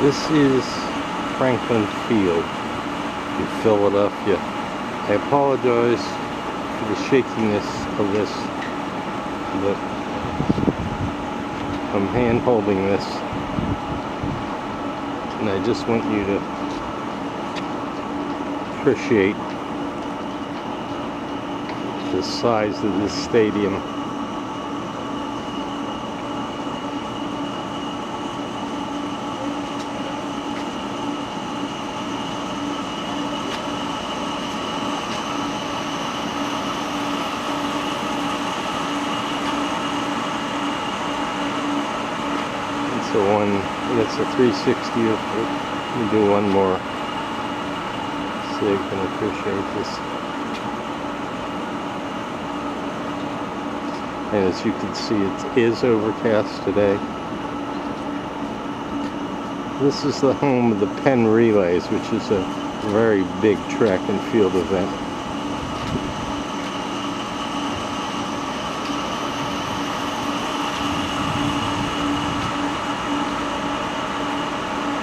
This is Franklin Field in Philadelphia. I apologize for the shakiness of this, but I'm hand holding this, and I just want you to appreciate the size of this stadium. So that's a 360. Let me do one more so you can appreciate this. And as you can see, it is overcast today. This is the home of the Penn Relays, which is a very big track and field event.